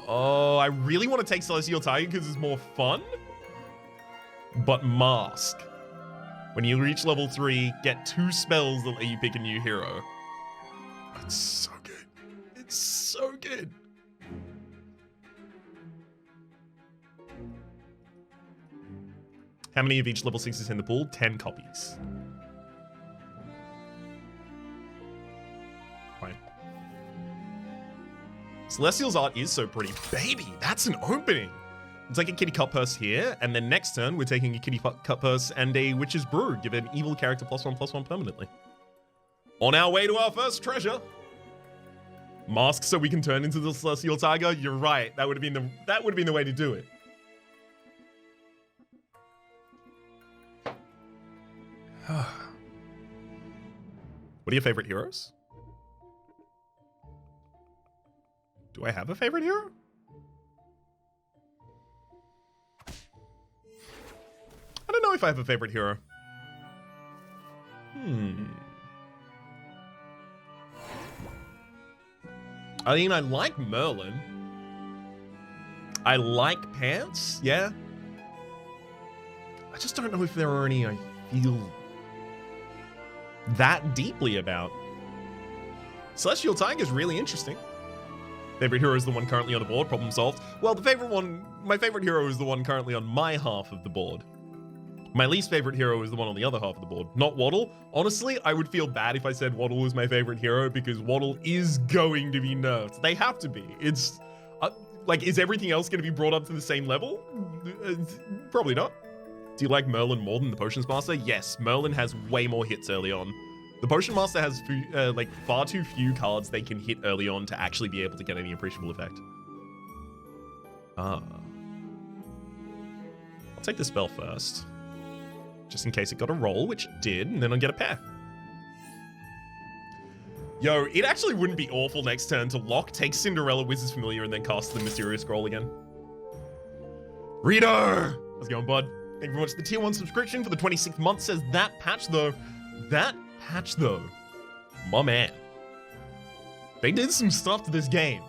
Oh, I really want to take Celestial Tiger because it's more fun. But Mask. When you reach level 3, get 2 spells that let you pick a new hero. It's so good. It's so good. How many of each level 6 is in the pool? 10 copies. Fine. Celestial's art is so pretty. Baby, that's an opening. It's like a kitty cut purse here, and then next turn we're taking a kitty cut purse and a witch's brew. Give an evil character +1/+1 permanently. On our way to our first treasure. Mask so we can turn into the Celestial Tiger. You're right. That would have been the way to do it. What are your favorite heroes? Do I have a favorite hero? I don't know if I have a favorite hero. I mean, I like Merlin. I like Pants, yeah. I just don't know if there are any I feel that deeply about. Celestial Tiger is really interesting. Favorite hero is the one currently on the board, problem solved. Well, my favorite hero is the one currently on my half of the board. My least favorite hero is the one on the other half of the board, not Waddle. Honestly, I would feel bad if I said Waddle was my favorite hero because Waddle is going to be nerfed. They have to be. It's, like, is everything else going to be brought up to the same level? Probably not. Do you like Merlin more than the Potions Master? Yes, Merlin has way more hits early on. The Potion Master has like far too few cards they can hit early on to actually be able to get any appreciable effect. I'll take the spell first. Just in case it got a roll, which it did, and then I'll get a pair. Yo, it actually wouldn't be awful next turn to lock, take Cinderella, Wizard's Familiar, and then cast the Mysterious Scroll again. Rito! How's it going, bud? Thank you very much for the tier 1 subscription for the 26th month. Says that patch though. My man. They did some stuff to this game.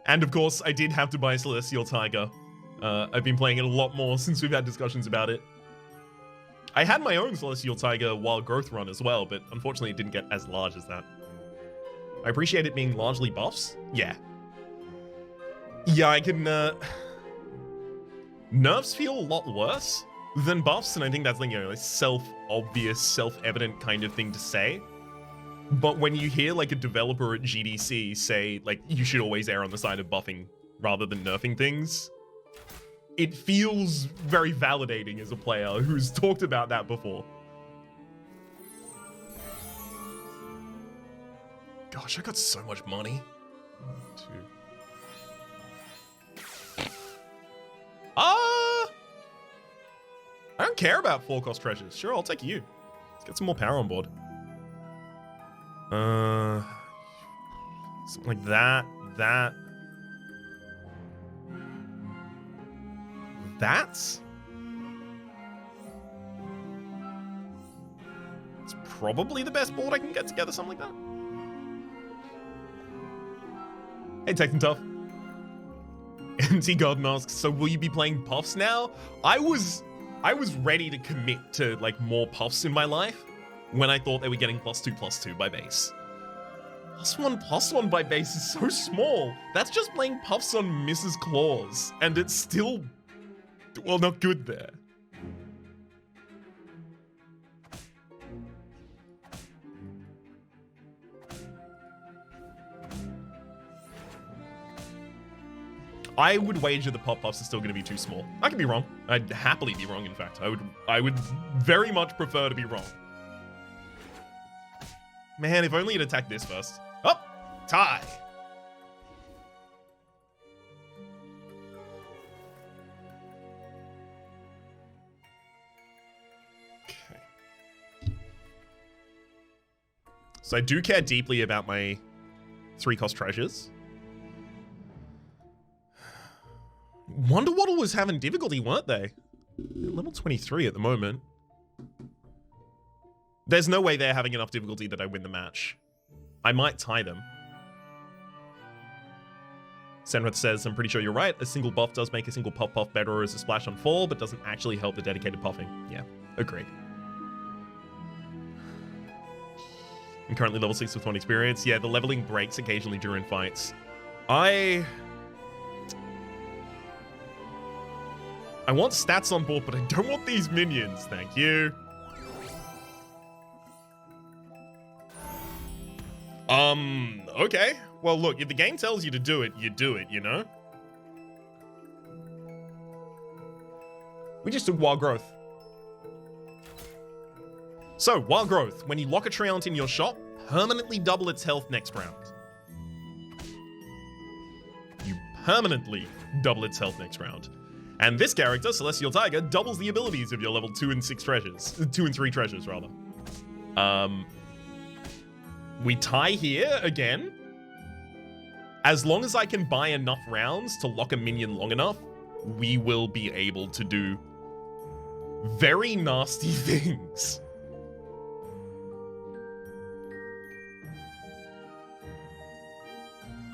And of course, I did have to buy Celestial Tiger. I've been playing it a lot more since we've had discussions about it. I had my own Celestial Tiger Wild Growth run as well, but unfortunately it didn't get as large as that. I appreciate it being largely buffs. Yeah. Yeah, I can, nerfs feel a lot worse than buffs, and I think that's like, you know, a self-obvious, self-evident kind of thing to say. But when you hear like a developer at GDC say like you should always err on the side of buffing rather than nerfing things, it feels very validating as a player who's talked about that before. Gosh, I got so much money. 1, 2. I don't care about 4-cost treasures. Sure, I'll take you. Let's get some more power on board. Something like that. That's probably the best board I can get together, something like that. Hey, Tekken Tough. Anti-God asks, so will you be playing Puffs now? I was ready to commit to like more Puffs in my life when I thought they were getting +2/+2 by base. +1/+1 by base is so small. That's just playing Puffs on Mrs. Claus, and it's still, well, not good there. I would wager the pop buffs are still going to be too small. I could be wrong. I'd happily be wrong, in fact. I would very much prefer to be wrong. Man, if only it attacked this first. Oh, tie. Okay. So I do care deeply about my 3-cost treasures. Wonder Waddle was having difficulty, weren't they? They're level 23 at the moment. There's no way they're having enough difficulty that I win the match. I might tie them. Senrith says, I'm pretty sure you're right. A single buff does make a single puff better as a splash on fall, but doesn't actually help the dedicated puffing. Yeah, agreed. I'm currently level 6 with 1 experience. Yeah, the leveling breaks occasionally during fights. I want stats on board, but I don't want these minions. Thank you. Okay. Well, look, if the game tells you to do it, you do it, you know? We just took Wild Growth. So, Wild Growth. When you lock a Treant in your shop, permanently double its health next round. You permanently double its health next round. And this character, Celestial Tiger, doubles the abilities of your level 2 and 6 treasures. 2 and 3 treasures, rather. We tie here again. As long as I can buy enough rounds to lock a minion long enough, we will be able to do very nasty things.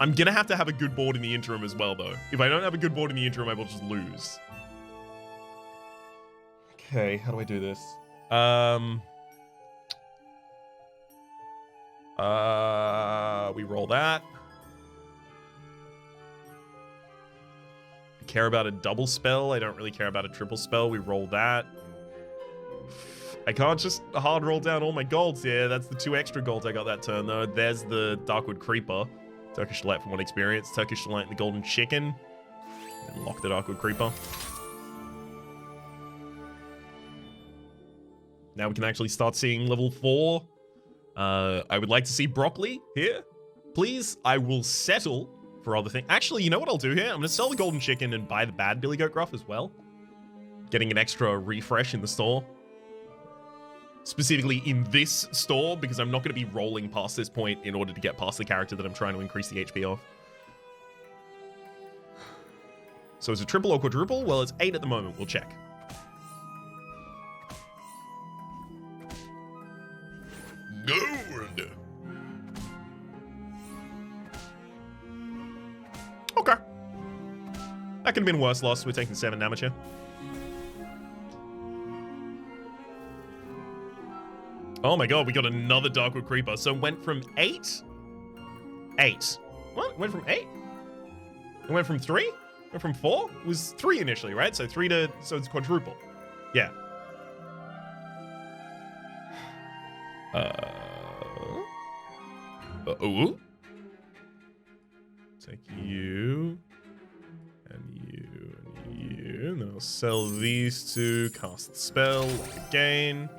I'm gonna have to have a good board in the interim as well, though. If I don't have a good board in the interim, I will just lose. Okay, how do I do this? We roll that. I care about a double spell. I don't really care about a triple spell. We roll that. I can't just hard roll down all my golds. Yeah, that's the 2 extra golds I got that turn, though. There's the Darkwood Creeper. Turkish Delight from 1 experience. Turkish Delight and the Golden Chicken. And lock the Darkwood Creeper. Now we can actually start seeing level 4. I would like to see broccoli here. Please, I will settle for other things. Actually, you know what I'll do here? I'm going to sell the Golden Chicken and buy the bad Billy Goat Gruff as well. Getting an extra refresh in the store. Specifically in this store, because I'm not going to be rolling past this point in order to get past the character that I'm trying to increase the HP of. So is it triple or quadruple? Well, it's 8 at the moment. We'll check. Gold. Okay. That could have been worse loss. We're taking 7 damage here. Oh my god, we got another Darkwood Creeper. So it went from 8? 8. What? It went from 8? It went from 3? It went from 4? It was 3 initially, right? So 3 to... So it's quadruple. Yeah. Ooh. Take you. And you. And you. And then I'll sell these 2. Cast the spell. Lock again.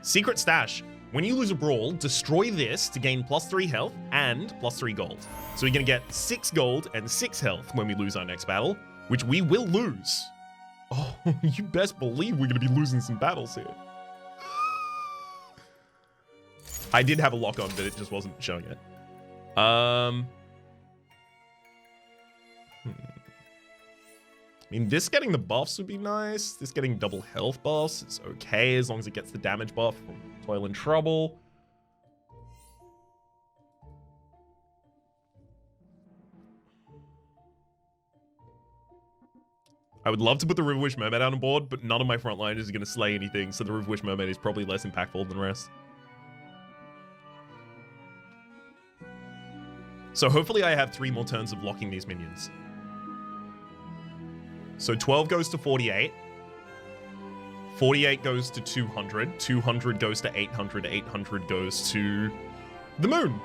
Secret Stash. When you lose a brawl, destroy this to gain +3 health and +3 gold. So we're going to get 6 gold and 6 health when we lose our next battle, which we will lose. Oh, you best believe we're going to be losing some battles here. I did have a lock on, but it just wasn't showing it. I mean, this getting the buffs would be nice. This getting double health buffs is okay as long as it gets the damage buff from Toil and Trouble. I would love to put the Riverwish Mermaid out on board, but none of my frontliners are going to slay anything, so the Riverwish Mermaid is probably less impactful than the rest. So hopefully I have 3 more turns of locking these minions. So 12 goes to 48. 48 goes to 200. 200 goes to 800. 800 goes to the moon.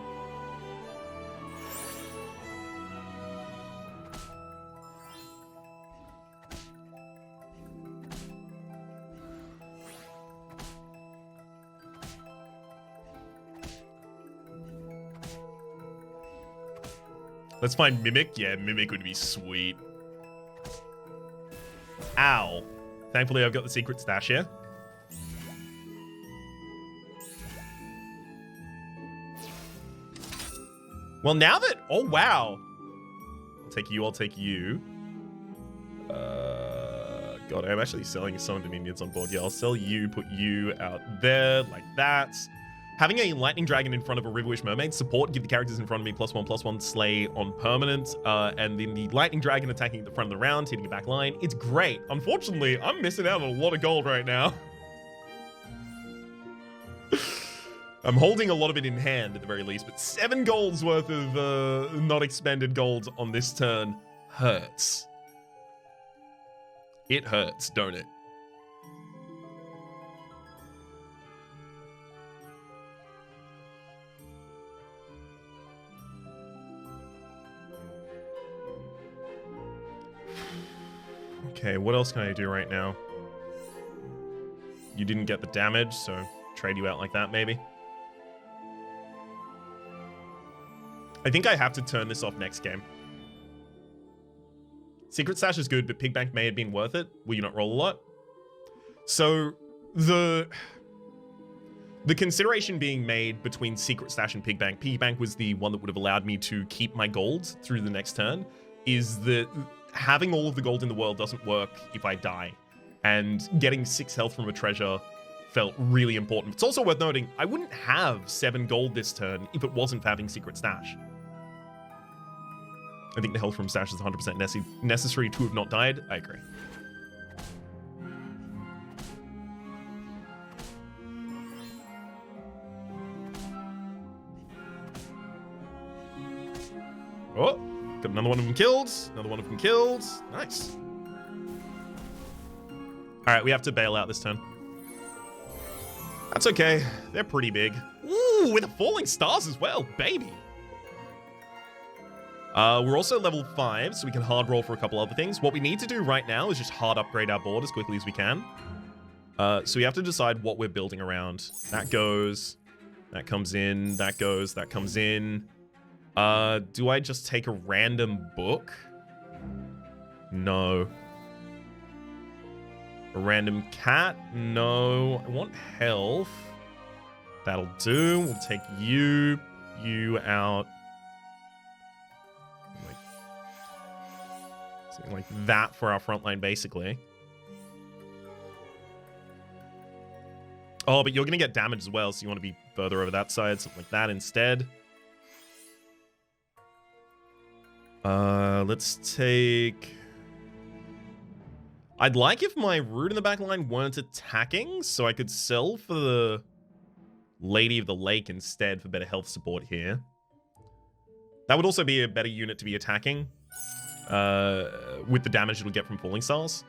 Let's find Mimic. Yeah, Mimic would be sweet. Ow. Thankfully, I've got the secret stash here. Well, now that... Oh, wow. I'll take you. I'll take you. God, I'm actually selling some of the minions on board. Yeah, I'll sell you, put you out there like that. Having a lightning dragon in front of a Riverwish mermaid support, give the characters in front of me +1/+1 slay on permanent, and then the lightning dragon attacking at the front of the round, hitting the back line. It's great. Unfortunately, I'm missing out on a lot of gold right now. I'm holding a lot of it in hand at the very least, but 7 gold's worth of not expended gold on this turn hurts. It hurts, don't it? Okay, what else can I do right now? You didn't get the damage, so trade you out like that, maybe. I think I have to turn this off next game. Secret Stash is good, but Pigbank may have been worth it. Will you not roll a lot? So, the consideration being made between Secret Stash and Pigbank, Pigbank was the one that would have allowed me to keep my gold through the next turn, is that having all of the gold in the world doesn't work if I die. And getting 6 health from a treasure felt really important. It's also worth noting, I wouldn't have 7 gold this turn if it wasn't for having Secret Stash. I think the health from Stash is 100% necessary to have not died. I agree. Oh, got another one of them killed. Another one of them killed. Nice. All right, we have to bail out this turn. That's okay. They're pretty big. Ooh, with the falling stars as well, baby. We're also level 5, so we can hard roll for a couple other things. What we need to do right now is just hard upgrade our board as quickly as we can. So we have to decide what we're building around. That goes. That comes in. That goes. That comes in. Do I just take a random book? No. A random cat? No. I want health. That'll do. We'll take you out. Something like that for our front line, basically. Oh, but you're going to get damage as well, so you want to be further over that side. Something like that instead. Let's take... I'd like if my Root in the back line weren't attacking, so I could sell for the Lady of the Lake instead for better health support here. That would also be a better unit to be attacking with the damage it'll get from Falling Stars.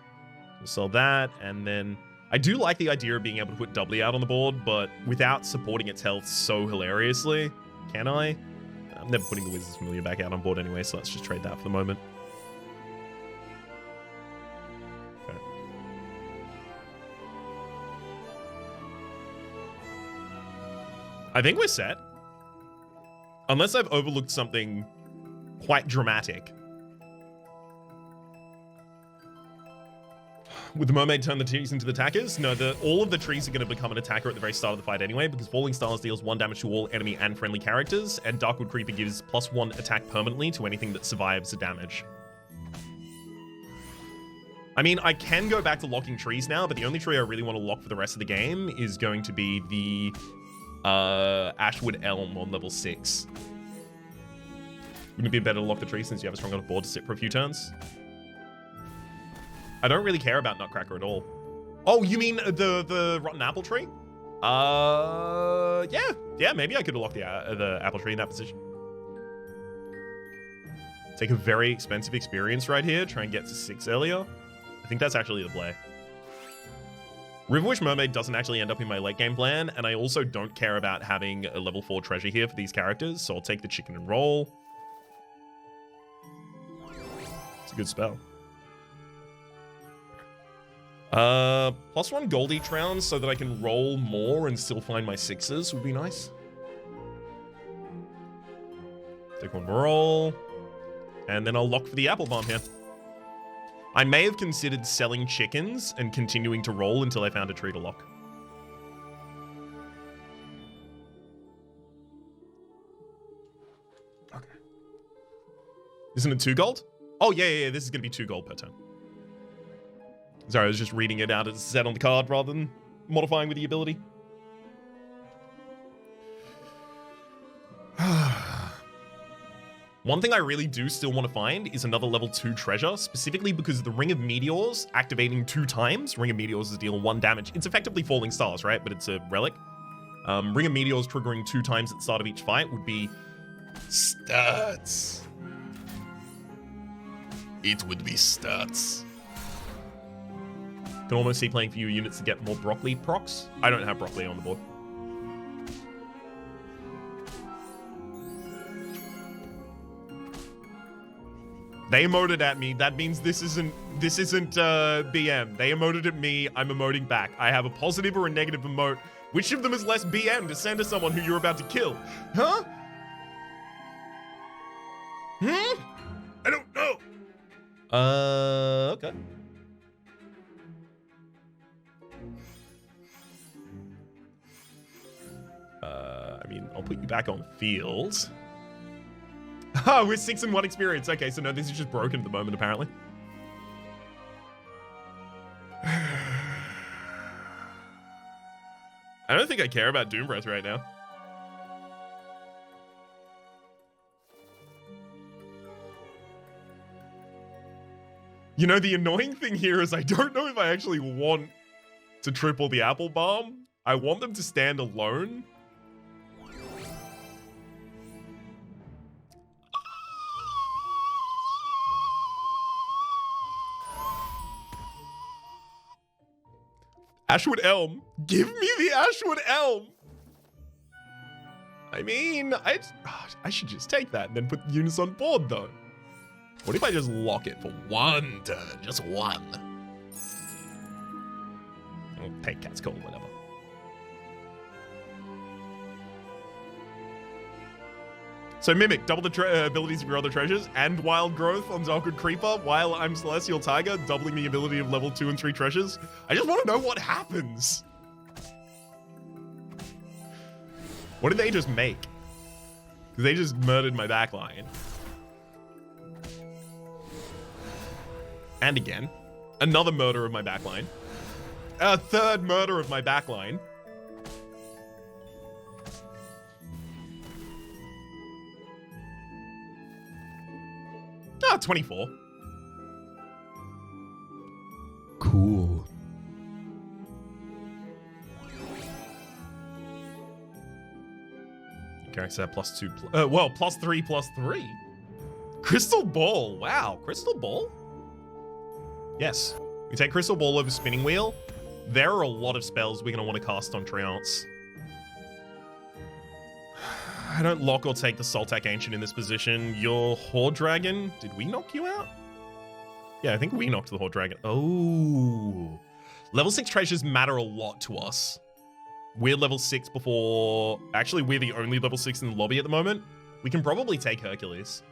We'll sell that, and then... I do like the idea of being able to put doubly out on the board, but without supporting its health so hilariously, can I? I'm never putting the Wizard's Familiar back out on board anyway, so let's just trade that for the moment. Okay. I think we're set. Unless I've overlooked something quite dramatic. Would the mermaid turn the trees into the attackers? No, all of the trees are going to become an attacker at the very start of the fight anyway, because Falling Stars deals 1 damage to all enemy and friendly characters, and Darkwood Creeper gives +1 attack permanently to anything that survives the damage. I mean, I can go back to locking trees now, but the only tree I really want to lock for the rest of the game is going to be the Ashwood Elm on level 6. Wouldn't it be better to lock the tree since you have a strong enough board to sit for a few turns? I don't really care about Nutcracker at all. Oh, you mean the Rotten Apple Tree? Yeah, maybe I could lock the Apple Tree in that position. Take a very expensive experience right here, try and get to 6 earlier. I think that's actually the play. Riverwish Mermaid doesn't actually end up in my late game plan, and I also don't care about having a level 4 treasure here for these characters, so I'll take the chicken and roll. It's a good spell. +1 gold each round so that I can roll more and still find my 6s would be nice. Take 1 more roll. And then I'll lock for the apple bomb here. I may have considered selling chickens and continuing to roll until I found a tree to lock. Okay. Isn't it 2 gold? Oh, yeah, this is going to be 2 gold per turn. Sorry, I was just reading it out as set on the card rather than modifying with the ability. One thing I really do still want to find is another level 2 treasure, specifically because the Ring of Meteors activating 2 times. Ring of Meteors is deal 1 damage. It's effectively falling stars, right? But it's a relic. Ring of Meteors triggering 2 times at the start of each fight would be stats. It would be stats. Can almost see playing fewer units to get more broccoli procs. I don't have broccoli on the board. They emoted at me. That means this isn't BM. They emoted at me. I'm emoting back. I have a positive or a negative emote. Which of them is less BM to send to someone who you're about to kill? Huh? I don't know. Okay. I mean, I'll put you back on field. Oh, we're 6 and 1 experience. Okay, so no, this is just broken at the moment, apparently. I don't think I care about Doom Breath right now. You know, the annoying thing here is I don't know if I actually want to triple the Apple Bomb. I want them to stand alone. Ashwood Elm. Give me the Ashwood Elm. I mean, I should just take that and then put the units on board, though. What if I just lock it for 1 turn? Just 1. I'll take Cat's Call, whatever. So Mimic, double the abilities of your other treasures, and Wild Growth on Zalkid Creeper, while I'm Celestial Tiger, doubling the ability of level 2 and 3 treasures. I just want to know what happens. What did they just make? Because they just murdered my backline. And again, another murder of my backline. A 3rd murder of my backline. Ah, 24. Cool. Character +2. Well, +3, +3. Crystal Ball. Wow, Crystal Ball? Yes. We take Crystal Ball over Spinning Wheel. There are a lot of spells we're going to want to cast on Treants. I don't lock or take the Sultak Ancient in this position. Your Horde Dragon, did we knock you out? Yeah, I think we knocked the Horde Dragon. Oh. Level 6 treasures matter a lot to us. We're level 6 before... Actually, we're the only level 6 in the lobby at the moment. We can probably take Hercules.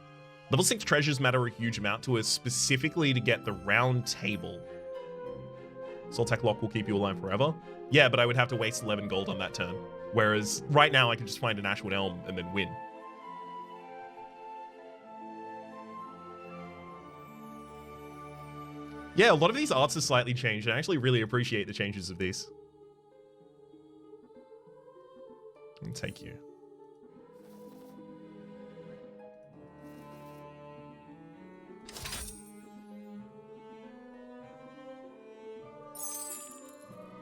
Level 6 treasures matter a huge amount to us, specifically to get the round table. Sultak Lock will keep you alive forever. Yeah, but I would have to waste 11 gold on that turn. Whereas right now I can just find an Ashwood Elm and then win. Yeah, a lot of these arts have slightly changed. I actually really appreciate the changes of these. I'll take you.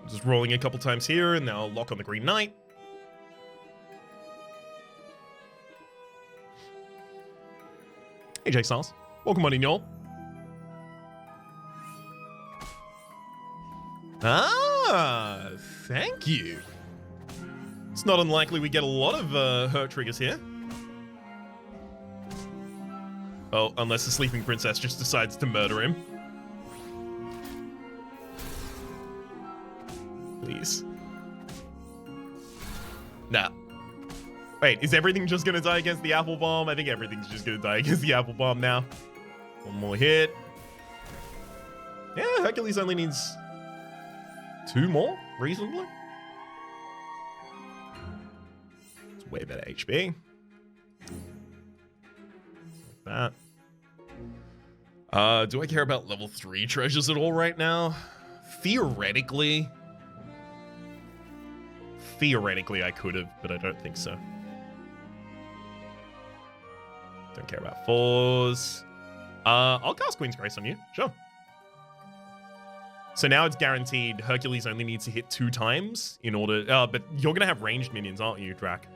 Just rolling a couple times here, and now lock on the Green Knight. Hey, Jake Styles. Welcome on in, y'all. Ah, thank you. It's not unlikely we get a lot of hurt triggers here. Oh, unless the Sleeping Princess just decides to murder him. Please. Nah. Wait, is everything just gonna die against the Apple Bomb? I think everything's just gonna die against the Apple Bomb now. One more hit. Yeah, Hercules only needs 2 more, reasonably. It's way better HP. Like that. Do I care about level 3 treasures at all right now? Theoretically. Theoretically, I could have, but I don't think so. Don't care about 4s. I'll cast Queen's Grace on you. Sure. So now it's guaranteed Hercules only needs to hit 2 times in order... but you're going to have ranged minions, aren't you, Drac?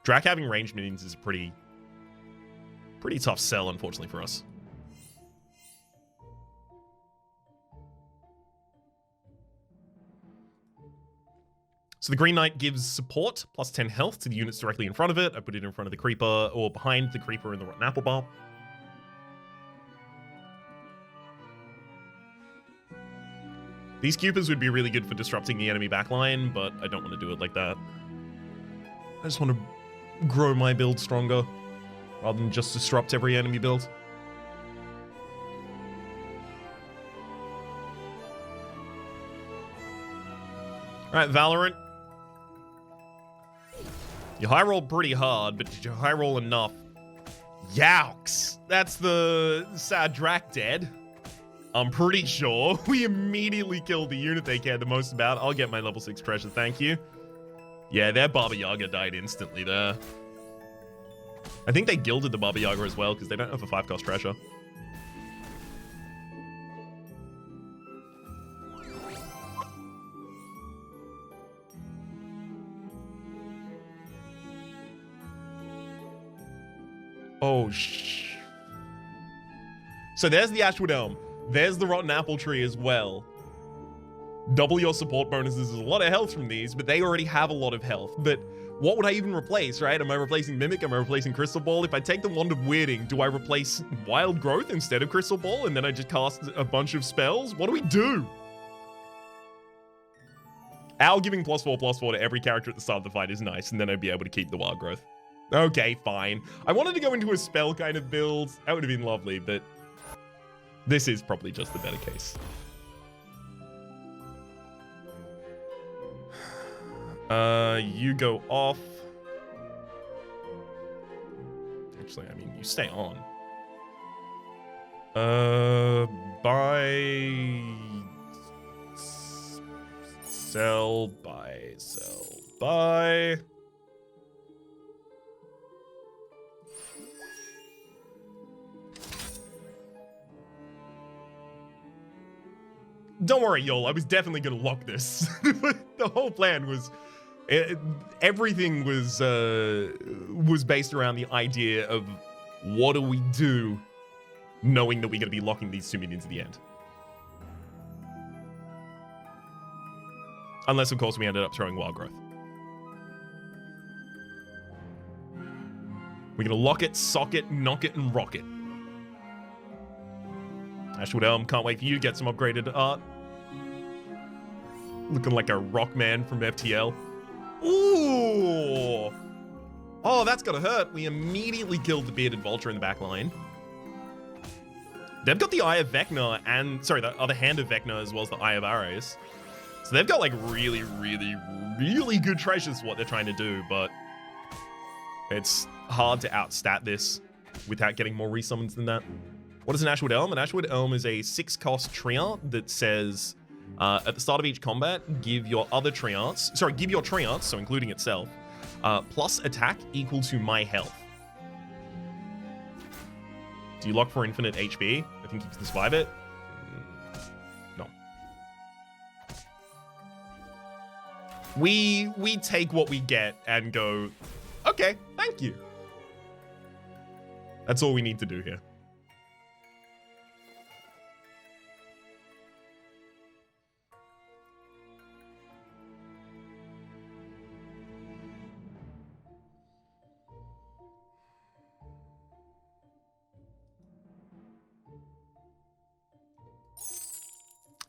Drac having ranged minions is a pretty tough sell, unfortunately, for us. So the Green Knight gives support, plus 10 health to the units directly in front of it. I put it in front of the Creeper, or behind the Creeper in the Rotten Apple Bar. These Cupers would be really good for disrupting the enemy backline, but I don't want to do it like that. I just want to grow my build stronger, rather than just disrupt every enemy build. Alright, Valorant. You high roll pretty hard, but did you high roll enough? Yowks! That's the sad Drac dead. I'm pretty sure. We immediately killed the unit they cared the most about. I'll get my level 6 treasure, thank you. Yeah, their Baba Yaga died instantly there. I think they gilded the Baba Yaga as well, because they don't have a 5-cost treasure. Oh, So there's the Ashwood Elm. There's the Rotten Apple Tree as well. Double your support bonuses is a lot of health from these, but they already have a lot of health. But what would I even replace, right? Am I replacing Mimic? Am I replacing Crystal Ball? If I take the Wand of Weirding, do I replace Wild Growth instead of Crystal Ball? And then I just cast a bunch of spells? What do we do? Owl giving +4/+4 to every character at the start of the fight is nice, and then I'd be able to keep the Wild Growth. Okay, fine. I wanted to go into a spell kind of build. That would have been lovely, but this is probably just the better case. You go off. Actually, I mean, you stay on. Buy... Sell, buy, sell, buy... Don't worry, y'all. I was definitely going to lock this. The whole plan was... everything was based around the idea of what do we do knowing that we're going to be locking these 2 minions at the end. Unless, of course, we ended up throwing Wild Growth. We're going to lock it, sock it, knock it, and rock it. Ashwood Elm, can't wait for you to get some upgraded art. Looking like a rock man from FTL. Ooh! Oh, that's gotta hurt. We immediately killed the Bearded Vulture in the back line. They've got the Eye of Vecna and... Sorry, the other hand of Vecna as well as the Eye of Arrows. So they've got like really, really, really good treasures for what they're trying to do, but it's hard to outstat this without getting more resummons than that. What is an Ashwood Elm? An Ashwood Elm is a 6-cost Treant that says, at the start of each combat, give your Treants, so including itself, plus attack equal to my health. Do you lock for infinite HP? I think you can survive it. No. We take what we get and go, okay, thank you. That's all we need to do here.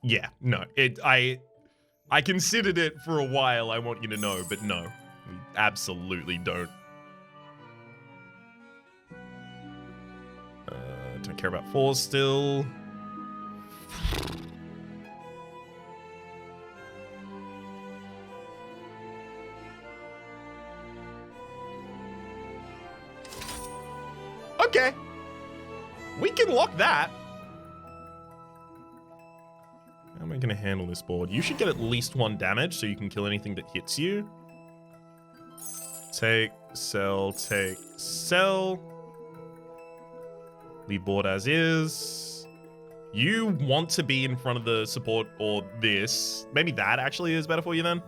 Yeah, no. I considered it for a while, I want you to know, but no. We absolutely don't. Don't care about 4s still. Okay. We can lock that. How am I going to handle this board? You should get at least 1 damage so you can kill anything that hits you. Take, sell, take, sell. Leave board as is. You want to be in front of the support or this. Maybe that actually is better for you then.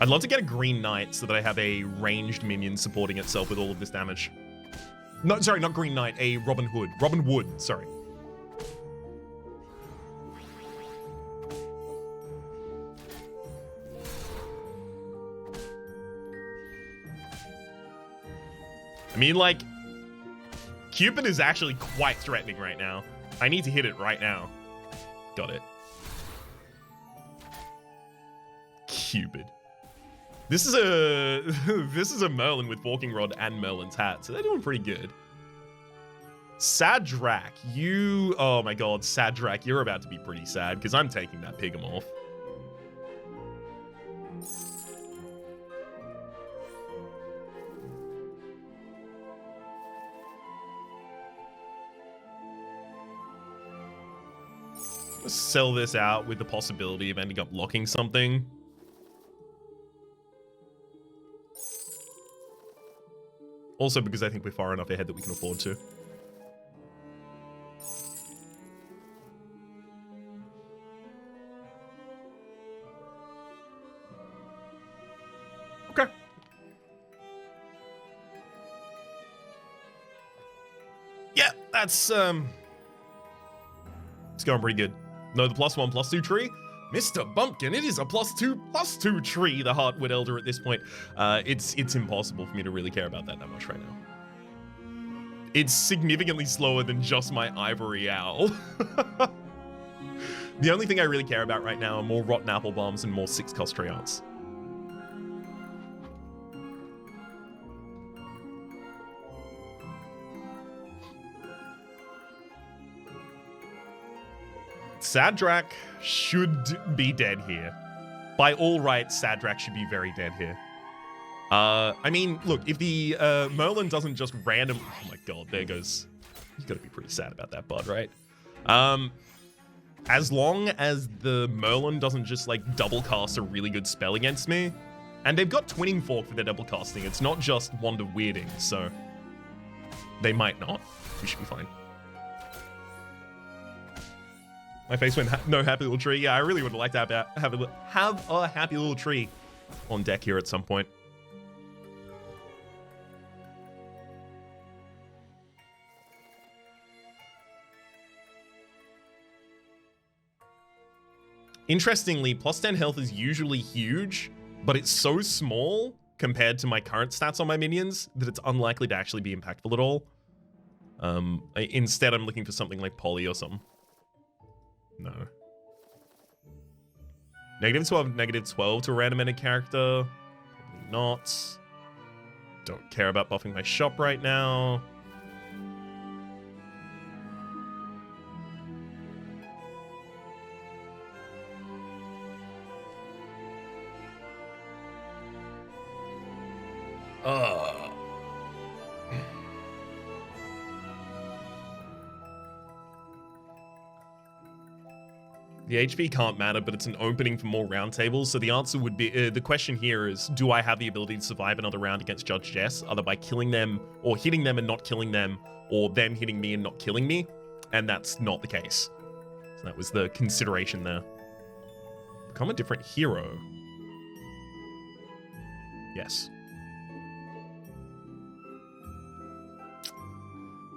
I'd love to get a Green Knight so that I have a ranged minion supporting itself with all of this damage. No, sorry, not Green Knight, a Robin Hood. Robin Wood, sorry. I mean, like, Cupid is actually quite threatening right now. I need to hit it right now. Got it. Cupid. This is a Merlin with Forking Rod and Merlin's hat, so they're doing pretty good. Sadrak, oh my god, Sadrak, you're about to be pretty sad because I'm taking that Pigomorph. Let's sell this out with the possibility of ending up locking something. Also because I think we're far enough ahead that we can afford to. Okay. Yeah, that's it's going pretty good. No, the +1/+2 tree. Mr. Bumpkin, it is a +2/+2 tree, the Heartwood Elder at this point. It's impossible for me to really care about that much right now. It's significantly slower than just my Ivory Owl. The only thing I really care about right now are more Rotten Apple Bombs and more 6-cost Treants. Sadrak should be dead here. By all rights, Sadrak should be very dead here. I mean, look, if the Merlin doesn't just random... Oh my god, there goes... You gotta be pretty sad about that, bud, right? As long as the Merlin doesn't just, like, double cast a really good spell against me, and they've got Twinning Fork for their double casting, it's not just Wand of Weirding, so... They might not. We should be fine. My face went, no happy little tree. Yeah, I really would like to have a happy little tree on deck here at some point. Interestingly, +10 health is usually huge, but it's so small compared to my current stats on my minions that it's unlikely to actually be impactful at all. Instead, I'm looking for something like Poly or something. No. -12, -12 to a randomated character. Probably not. Don't care about buffing my shop right now. The HP can't matter, but it's an opening for more round tables. So the answer would be, the question here is, do I have the ability to survive another round against Judge Jess, either by killing them or hitting them and not killing them, or them hitting me and not killing me? And that's not the case. So that was the consideration there. Become a different hero. Yes.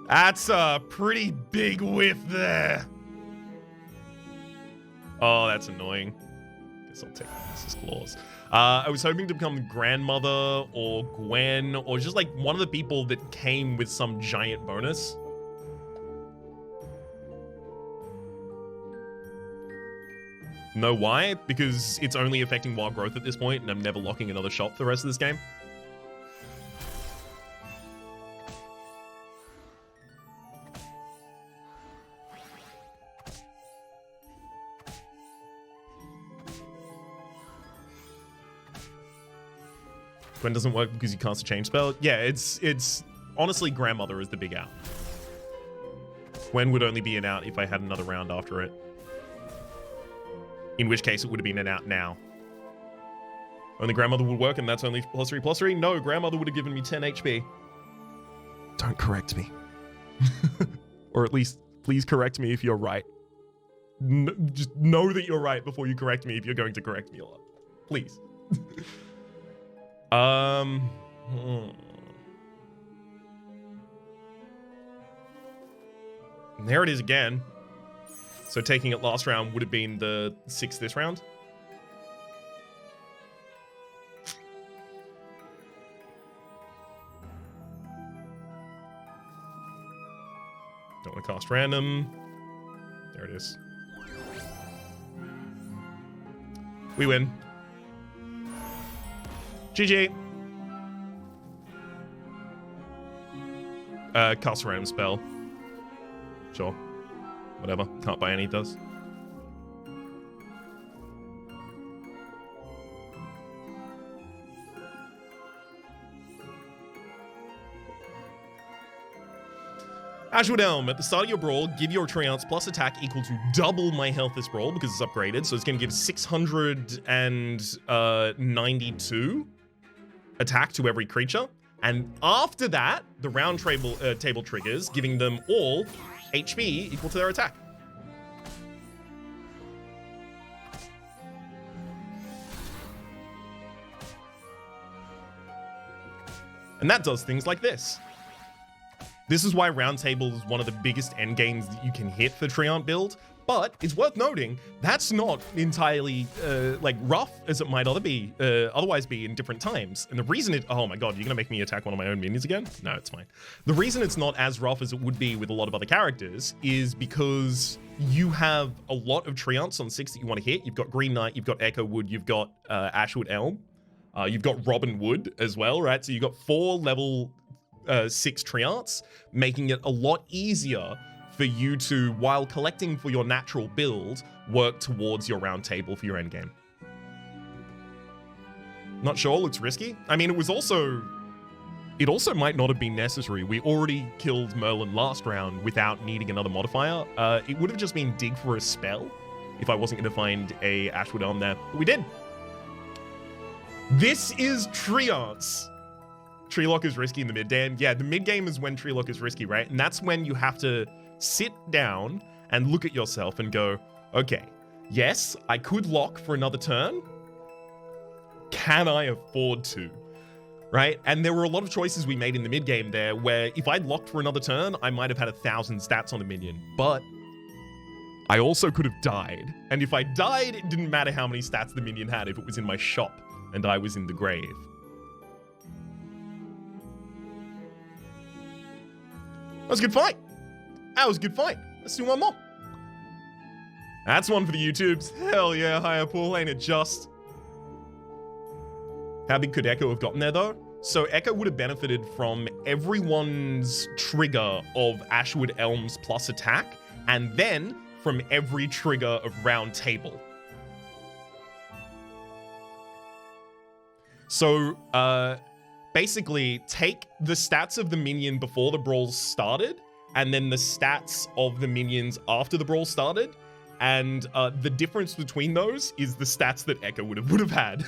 That's a pretty big whiff there. Oh, that's annoying. Guess I'll take Mrs. Claus. I was hoping to become Grandmother or Gwen or just like one of the people that came with some giant bonus. Know why? Because it's only affecting wild growth at this point and I'm never locking another shop for the rest of this game. Gwen doesn't work because you cast a change spell. Yeah, it's honestly Grandmother is the big out. Gwen would only be an out if I had another round after it. In which case it would have been an out now. Only Grandmother would work, and that's only +3/+3. No, Grandmother would have given me 10 HP. Don't correct me. Or at least, please correct me if you're right. Just know that you're right before you correct me if you're going to correct me a lot. Please. There it is again. So taking it last round would have been the 6 this round. Don't want to cast random. There it is. We win. GG. Cast a random spell. Sure. Whatever. Can't buy any, does. Ashwood Elm. At the start of your brawl, give your Treants plus attack equal to double my health this brawl because it's upgraded. So it's going to give 692 attack to every creature. And after that, the round table triggers, giving them all HP equal to their attack. And that does things like this. This is why round table is one of the biggest end games that you can hit for Treant build, but it's worth noting that's not entirely like rough as it might otherwise be in different times. And the reason oh my god, you're gonna make me attack one of my own minions again? No, it's fine. The reason it's not as rough as it would be with a lot of other characters is because you have a lot of Treants on 6 that you want to hit. You've got Green Knight, you've got Echo Wood, you've got Ashwood Elm, you've got Robin Wood as well, right? So you've got 4 level 6 Treants, making it a lot easier for you to, while collecting for your natural build, work towards your round table for your endgame. Not sure, looks risky. I mean, it also might not have been necessary. We already killed Merlin last round without needing another modifier. It would have just been dig for a spell if I wasn't going to find a Ashwood Elm there, but we did. This is Treants. Treelock is risky in the mid game. Yeah, the mid game is when Treelock is risky, right? And that's when you have to sit down and look at yourself and go, okay, yes, I could lock for another turn. Can I afford to? Right? And there were a lot of choices we made in the mid game there where if I'd locked for another turn, I might have had 1,000 stats on a minion, but I also could have died. And if I died, it didn't matter how many stats the minion had if it was in my shop and I was in the grave. That was a good fight. That was a good fight. Let's do one more. That's one for the YouTubes. Hell yeah, higher pool, ain't it just? How big could Echo have gotten there though? So Echo would have benefited from everyone's trigger of Ashwood Elms plus attack, and then from every trigger of round table. So, basically, take the stats of the minion before the brawl started, and then the stats of the minions after the brawl started, and the difference between those is the stats that Echo would have had.